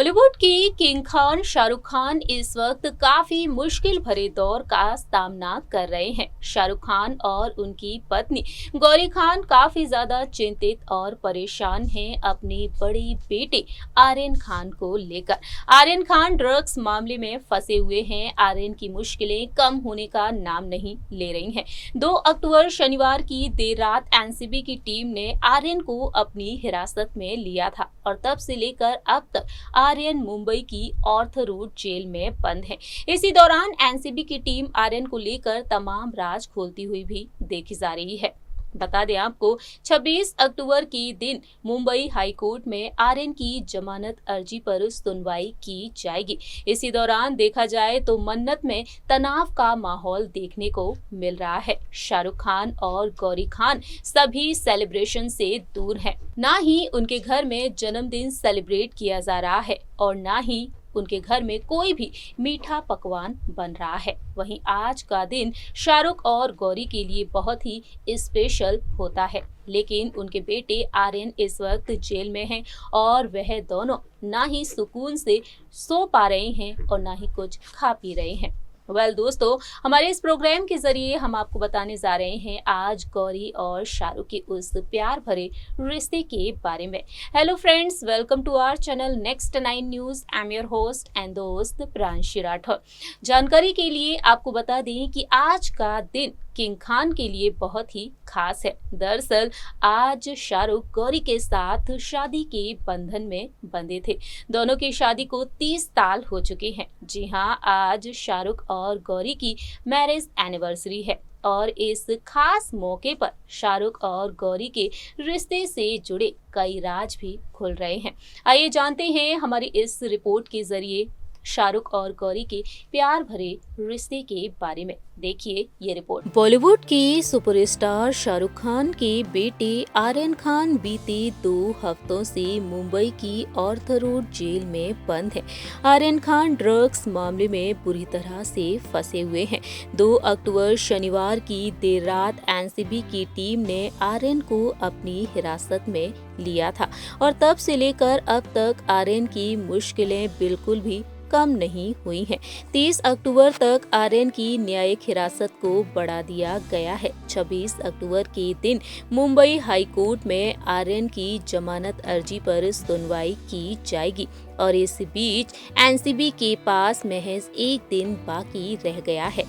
बॉलीवुड की किंग खान शाहरुख खान इस वक्त काफी मुश्किल भरे दौर का सामना कर रहे हैं। शाहरुख खान और उनकी पत्नी गौरी खान काफी ज्यादा चिंतित और परेशान हैं अपने बड़े बेटे आर्यन खान को लेकर। आर्यन खान ड्रग्स मामले में फंसे हुए हैं। आर्यन की मुश्किलें कम होने का नाम नहीं ले रही हैं। 2 अक्टूबर शनिवार की देर रात एनसीबी की टीम ने आर्यन को अपनी हिरासत में लिया था और तब से लेकर अब तक आर्यन मुंबई की ऑर्थर रोड जेल में बंद है। इसी दौरान एनसीबी की टीम आर्यन को लेकर तमाम राज खोलती हुई भी देखी जा रही है। बता दें आपको, 26 अक्टूबर के दिन मुंबई हाई कोर्ट में आर्यन की जमानत अर्जी पर सुनवाई की जाएगी। इसी दौरान देखा जाए तो मन्नत में तनाव का माहौल देखने को मिल रहा है। शाहरुख खान और गौरी खान सभी सेलिब्रेशन से दूर हैं। ना ही उनके घर में जन्मदिन सेलिब्रेट किया जा रहा है और ना ही उनके घर में कोई भी मीठा पकवान बन रहा है। वहीं आज का दिन शाहरुख और गौरी के लिए बहुत ही स्पेशल होता है, लेकिन उनके बेटे आर्यन इस वक्त जेल में हैं और वह दोनों ना ही सुकून से सो पा रहे हैं और ना ही कुछ खा पी रहे हैं। दोस्तों, हमारे इस प्रोग्राम के जरिए हम आपको बताने जा रहे हैं आज गौरी और शाहरुख के उस प्यार भरे रिश्ते के बारे में। Hello friends, welcome to our channel next 9 news. I am your host and दोस्त प्रांशी राठौर। जानकारी के लिए आपको बता दें कि आज का दिन किंग खान के लिए बहुत ही खास है। दरअसल आज शाहरुख गौरी के साथ शादी के बंधन में बंधे थे। दोनों की शादी को 30 साल हो चुके हैं। जी हाँ, आज शाहरुख और गौरी की मैरिज एनिवर्सरी है और इस खास मौके पर शाहरुख और गौरी के रिश्ते से जुड़े कई राज भी खुल रहे हैं। आइए जानते हैं हमारी इस रिपोर्ट के जरिए शाहरुख और गौरी के प्यार भरे रिश्ते के बारे में। देखिए ये रिपोर्ट। बॉलीवुड की सुपरस्टार शाहरुख खान के बेटे आर्यन खान बीते 2 हफ्तों से मुंबई की ऑर्थर रोड जेल में बंद है। आर्यन खान ड्रग्स मामले में बुरी तरह से फंसे हुए हैं। 2 अक्टूबर शनिवार की देर रात एनसीबी की टीम ने आर्यन को अपनी हिरासत में लिया था और तब से लेकर अब तक आर्यन की मुश्किलें बिल्कुल भी कम नहीं हुई हैं। 30 अक्टूबर तक आर्यन की न्यायिक हिरासत को बढ़ा दिया गया है। 26 अक्टूबर के दिन मुंबई हाई कोर्ट में आर्यन की जमानत अर्जी पर सुनवाई की जाएगी और इस बीच एनसीबी के पास महज 1 दिन बाकी रह गया है।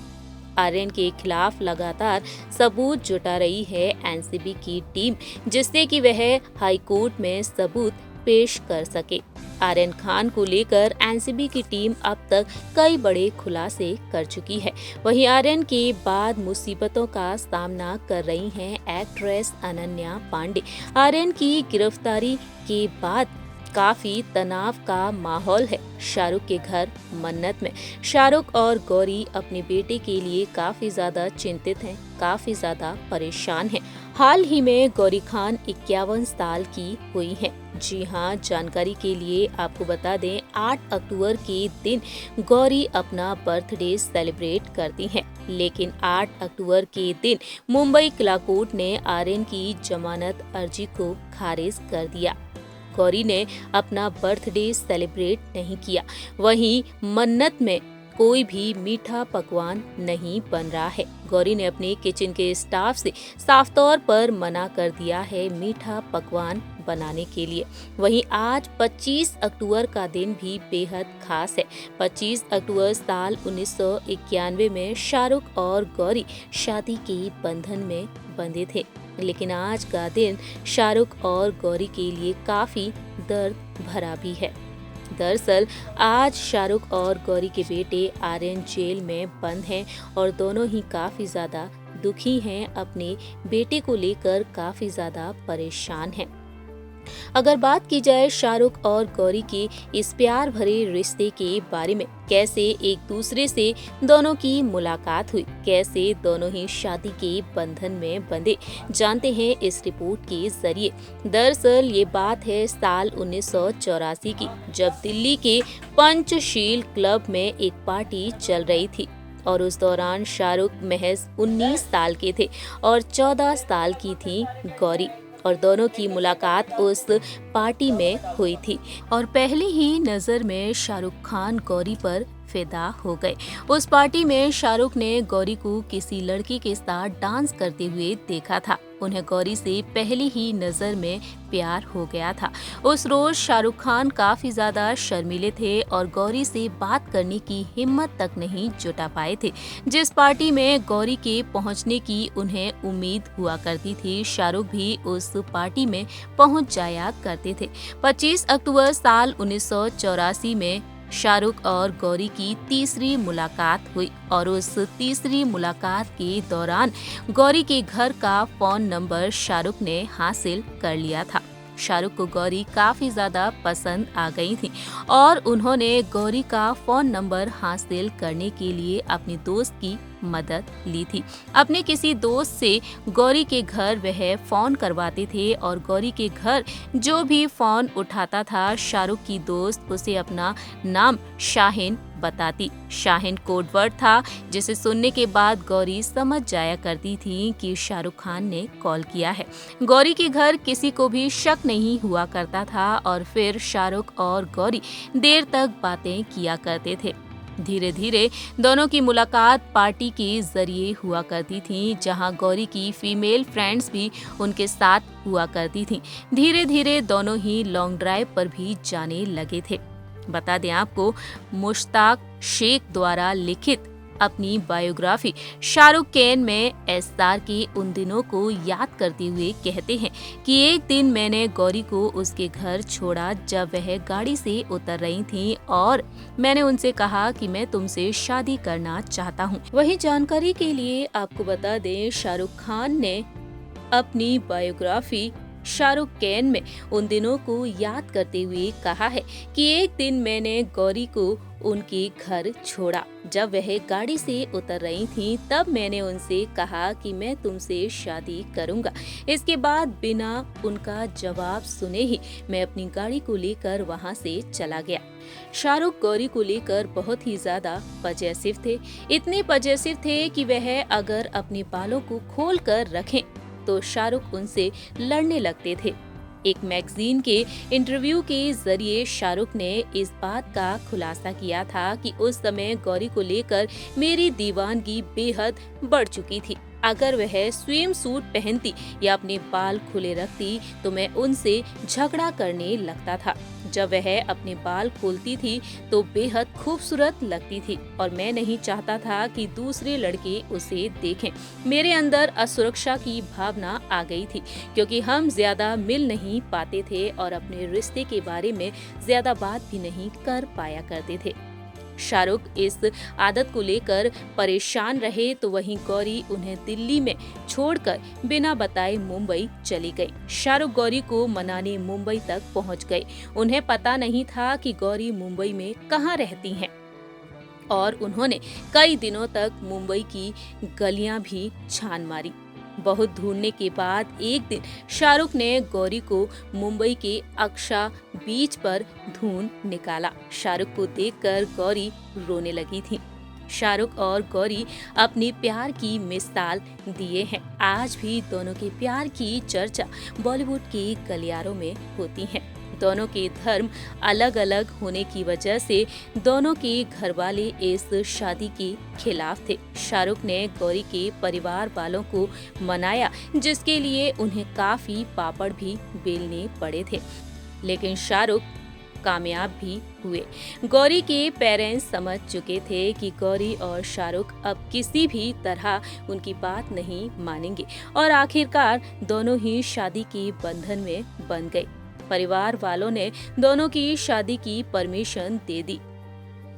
आर्यन के खिलाफ लगातार सबूत जुटा रही है एनसीबी की टीम, जिससे कि वह हाई कोर्ट में सबूत पेश कर सके। आर्यन खान को लेकर एनसीबी की टीम अब तक कई बड़े खुलासे कर चुकी है। वहीं आर्यन के बाद मुसीबतों का सामना कर रही हैं एक्ट्रेस अनन्या पांडे। आर्यन की गिरफ्तारी के बाद काफी तनाव का माहौल है शाहरुख के घर मन्नत में। शाहरुख और गौरी अपने बेटे के लिए काफी ज्यादा चिंतित हैं, काफी ज्यादा परेशान हैं। हाल ही में गौरी खान 51 साल की हुई हैं। जी हाँ, जानकारी के लिए आपको बता दें 8 अक्टूबर के दिन गौरी अपना बर्थडे सेलिब्रेट करती हैं, लेकिन 8 अक्टूबर के दिन मुंबई किला कोर्ट ने आर्यन की जमानत अर्जी को खारिज कर दिया। गौरी ने अपना बर्थडे सेलिब्रेट नहीं किया। वहीं मन्नत में कोई भी मीठा पकवान नहीं बन रहा है। गौरी ने अपने किचन के स्टाफ से साफ तौर पर मना कर दिया है मीठा पकवान बनाने के लिए। वहीं आज 25 अक्टूबर का दिन भी बेहद खास है। 25 अक्टूबर साल 1991 में शाहरुख और गौरी शादी के बंधन में बंधे थे, लेकिन आज का दिन शाहरुख और गौरी के लिए काफी दर्द भरा भी है। दरअसल आज शाहरुख और गौरी के बेटे आर्यन जेल में बंद हैं और दोनों ही काफी ज्यादा दुखी हैं, अपने बेटे को लेकर काफी ज्यादा परेशान हैं। अगर बात की जाए शाहरुख और गौरी के इस प्यार भरे रिश्ते के बारे में, कैसे एक दूसरे से दोनों की मुलाकात हुई, कैसे दोनों ही शादी के बंधन में बंधे, जानते हैं इस रिपोर्ट के जरिए। दरअसल ये बात है साल 1984 की, जब दिल्ली के पंचशील क्लब में एक पार्टी चल रही थी और उस दौरान शाहरुख महज 19 साल के थे और 14 साल की थी गौरी। और दोनों की मुलाकात उस पार्टी में हुई थी और पहली ही नज़र में शाहरुख खान गौरी पर फिदा हो गए। उस पार्टी में शाहरुख ने गौरी को किसी लड़की के साथ डांस करते हुए देखा था। उन्हें गौरी से पहली ही नजर में प्यार हो गया था। उस रोज शाहरुख खान काफी ज्यादा शर्मीले थे और गौरी से बात करने की हिम्मत तक नहीं जुटा पाए थे। जिस पार्टी में गौरी के पहुंचने की उन्हें उम्मीद हुआ करती थी, शाहरुख भी उस पार्टी में पहुंच जाया करते थे। 25 अक्टूबर साल 1984 में शाहरुख और गौरी की तीसरी मुलाकात हुई और उस तीसरी मुलाकात के दौरान गौरी के घर का फोन नंबर शाहरुख ने हासिल कर लिया था। शाहरुख को गौरी काफी ज्यादा पसंद आ गई थी और उन्होंने गौरी का फोन नंबर हासिल करने के लिए अपने दोस्त की मदद ली थी। अपने किसी दोस्त से गौरी के घर वह फोन करवाते थे और गौरी के घर जो भी फोन उठाता था, शाहरुख की दोस्त उसे अपना नाम शाहीन बताती। शाहीन कोड वर्ड था जिसे सुनने के बाद गौरी समझ जाया करती थी कि शाहरुख खान ने कॉल किया है। गौरी के घर किसी को भी शक नहीं हुआ करता था और फिर शाहरुख और गौरी देर तक बातें किया करते थे। धीरे धीरे दोनों की मुलाकात पार्टी के जरिए हुआ करती थी, जहां गौरी की फीमेल फ्रेंड्स भी उनके साथ हुआ करती थीं। धीरे धीरे दोनों ही लॉन्ग ड्राइव पर भी जाने लगे थे। बता दें आपको, मुश्ताक शेख द्वारा लिखित अपनी बायोग्राफी शाहरुख कैन में एस्तार के उन दिनों को याद करते हुए कहते हैं कि एक दिन मैंने गौरी को उसके घर छोड़ा जब वह गाड़ी से उतर रही थी और मैंने उनसे कहा कि मैं तुमसे शादी करना चाहता हूँ। वही जानकारी के लिए आपको बता दें, शाहरुख खान ने अपनी बायोग्राफी शाहरुख कैन में उन दिनों को याद करते हुए कहा है कि एक दिन मैंने गौरी को उनके घर छोड़ा जब वह गाड़ी से उतर रही थी, तब मैंने उनसे कहा कि मैं तुमसे शादी करूंगा। इसके बाद बिना उनका जवाब सुने ही मैं अपनी गाड़ी को लेकर वहां से चला गया। शाहरुख गौरी को लेकर बहुत ही ज्यादा पजेसिव थे। इतने पजेसिव थे कि वह अगर अपने बालों को खोल कर रखें तो शाहरुख उनसे लड़ने लगते थे। एक मैगजीन के इंटरव्यू के जरिए शाहरुख ने इस बात का खुलासा किया था कि उस समय गौरी को लेकर मेरी दीवानगी बेहद बढ़ चुकी थी। अगर वह स्विम सूट पहनती या अपने बाल खुले रखती तो मैं उनसे झगड़ा करने लगता था। जब वह अपने बाल खोलती थी तो बेहद खूबसूरत लगती थी और मैं नहीं चाहता था कि दूसरे लड़के उसे देखें। मेरे अंदर असुरक्षा की भावना आ गई थी क्योंकि हम ज्यादा मिल नहीं पाते थे और अपने रिश्ते के बारे में ज्यादा बात भी नहीं कर पाया करते थे। शाहरुख इस आदत को लेकर परेशान रहे तो वहीं गौरी उन्हें दिल्ली में छोड़कर बिना बताए मुंबई चली गई। शाहरुख गौरी को मनाने मुंबई तक पहुंच गए। उन्हें पता नहीं था कि गौरी मुंबई में कहां रहती हैं और उन्होंने कई दिनों तक मुंबई की गलियां भी छान मारी। बहुत ढूंढने के बाद एक दिन शाहरुख ने गौरी को मुंबई के अक्सा बीच पर ढूंढ निकाला। शाहरुख को देखकर गौरी रोने लगी थी। शाहरुख और गौरी अपने प्यार की मिसाल दिए हैं। आज भी दोनों के प्यार की चर्चा बॉलीवुड के गलियारों में होती है। दोनों के धर्म अलग अलग होने की वजह से दोनों के घरवाले इस शादी के खिलाफ थे। शाहरुख ने गौरी के परिवार वालों को मनाया, जिसके लिए उन्हें काफी पापड़ भी बेलने पड़े थे, लेकिन शाहरुख कामयाब भी हुए। गौरी के पेरेंट्स समझ चुके थे कि गौरी और शाहरुख अब किसी भी तरह उनकी बात नहीं मानेंगे और आखिरकार दोनों ही शादी के बंधन में बंध गए। परिवार वालों ने दोनों की शादी की परमिशन दे दी।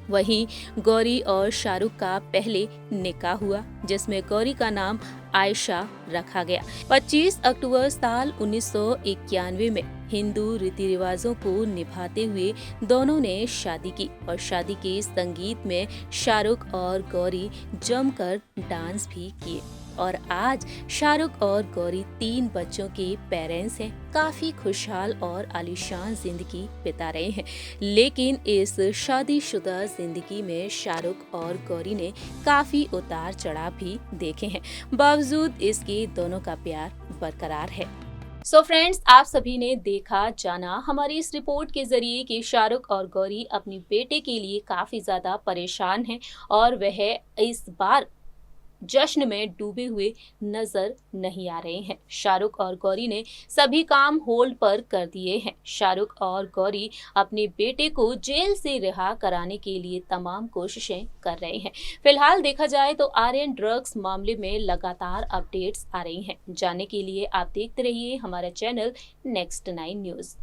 वहीं गौरी और शाहरुख का पहले निकाह हुआ, जिसमें गौरी का नाम आयशा रखा गया। 25 अक्टूबर साल 1991 में हिंदू रीति रिवाजों को निभाते हुए दोनों ने शादी की और शादी के संगीत में शाहरुख और गौरी जमकर डांस भी किए और आज शाहरुख और गौरी 3 बच्चों के पेरेंट्स हैं। काफी खुशहाल और आलीशान जिंदगी बिता रहे हैं, लेकिन इस शादीशुदा जिंदगी में शाहरुख और गौरी ने काफी उतार चढ़ाव भी देखे हैं। बावजूद इसके दोनों का प्यार बरकरार है। सो फ्रेंड्स, आप सभी ने देखा जाना हमारी इस रिपोर्ट के जरिए कि शाहरुख और गौरी अपनी बेटे के लिए काफी ज्यादा परेशान हैं और वह इस बार जश्न में डूबे हुए नजर नहीं आ रहे हैं। शाहरुख और गौरी ने सभी काम होल्ड पर कर दिए हैं। शाहरुख और गौरी अपने बेटे को जेल से रिहा कराने के लिए तमाम कोशिशें कर रहे हैं। फिलहाल देखा जाए तो आर्यन ड्रग्स मामले में लगातार अपडेट्स आ रही हैं। जानने के लिए आप देखते रहिए हमारा चैनल नेक्स्ट 9 न्यूज।